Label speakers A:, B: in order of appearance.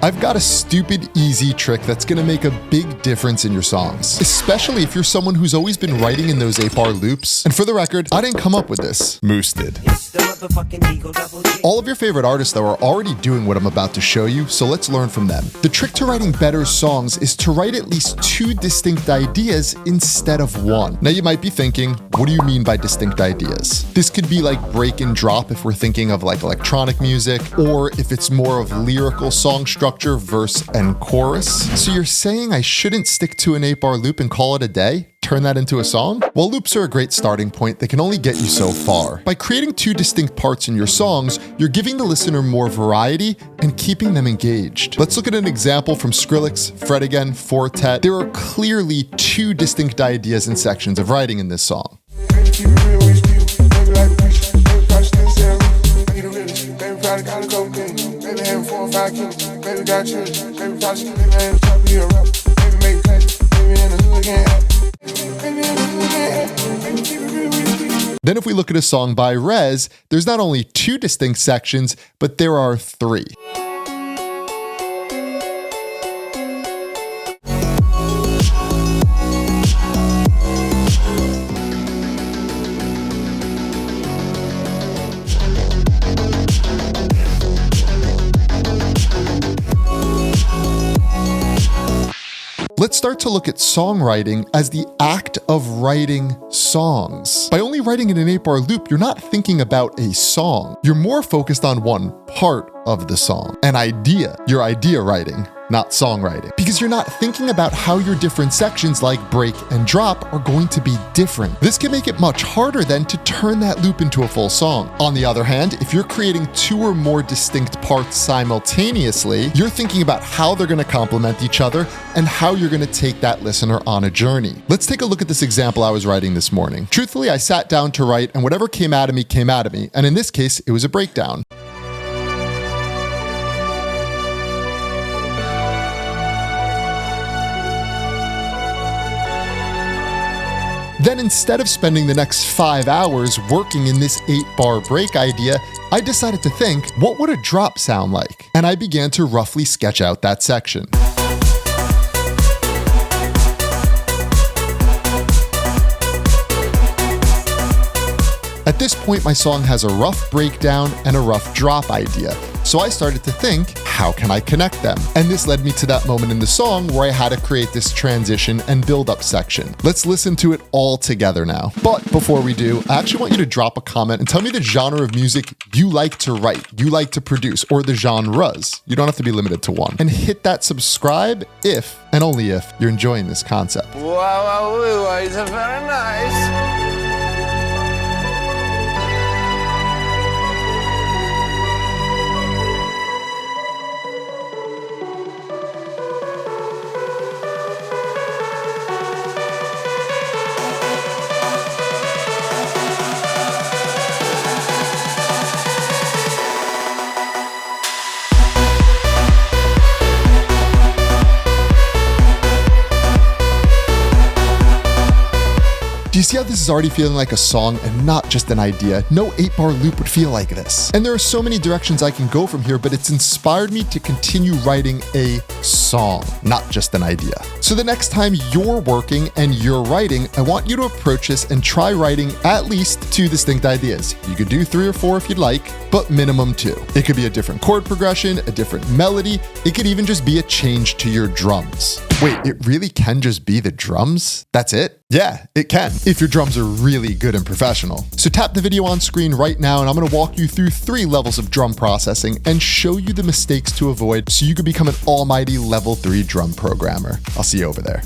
A: I've got a stupid easy trick that's gonna make a big difference in your songs, especially if you're someone who's always been writing in those 8-bar loops. And for the record, I didn't come up with this. Moose did. All of your favorite artists, though, are already doing what I'm about to show you, so let's learn from them. The trick to writing better songs is to write at least 2 distinct ideas instead of 1. Now you might be thinking, what do you mean by distinct ideas? This could be like break and drop if we're thinking of like electronic music, or if it's more of lyrical song structure, verse and chorus. So you're saying I shouldn't stick to an 8-bar loop and call it a day? Turn that into a song? Well, loops are a great starting point. They can only get you so far. By creating 2 distinct parts in your songs, you're giving the listener more variety and keeping them engaged. Let's look at an example from Skrillex, Fred Again, Fortet. There are clearly 2 distinct ideas and sections of writing in this song. Then if we look at a song by Rezz, there's not only 2 distinct sections, but there are 3. Let's start to look at songwriting as the act of writing songs. By only writing in an 8-bar loop, you're not thinking about a song. You're more focused on one part of the song, an idea. Your idea writing, not songwriting. Because you're not thinking about how your different sections like break and drop are going to be different. This can make it much harder then to turn that loop into a full song. On the other hand, if you're creating 2 or more distinct parts simultaneously, you're thinking about how they're gonna complement each other and how you're gonna take that listener on a journey. Let's take a look at this example I was writing this morning. Truthfully, I sat down to write and whatever came out of me, and in this case, it was a breakdown. Then instead of spending the next 5 hours working in this 8-bar break idea, I decided to think, what would a drop sound like? And I began to roughly sketch out that section. At this point, my song has a rough breakdown and a rough drop idea. So I started to think, how can I connect them? And this led me to that moment in the song where I had to create this transition and build-up section. Let's listen to it all together now. But before we do, I actually want you to drop a comment and tell me the genre of music you like to write, you like to produce, or the genres. You don't have to be limited to one. And hit that subscribe if, and only if, you're enjoying this concept.
B: Wow, it's very nice.
A: Do you see how this is already feeling like a song and not just an idea? No 8-bar loop would feel like this. And there are so many directions I can go from here, but it's inspired me to continue writing a song, not just an idea. So the next time you're working and you're writing, I want you to approach this and try writing at least 2 distinct ideas. You could do 3 or 4 if you'd like, but minimum 2. It could be a different chord progression, a different melody. It could even just be a change to your drums. Wait, it really can just be the drums? That's it? Yeah, it can, if your drums are really good and professional. So tap the video on screen right now and I'm gonna walk you through 3 levels of drum processing and show you the mistakes to avoid so you can become an almighty level 3 drum programmer. I'll see you over there.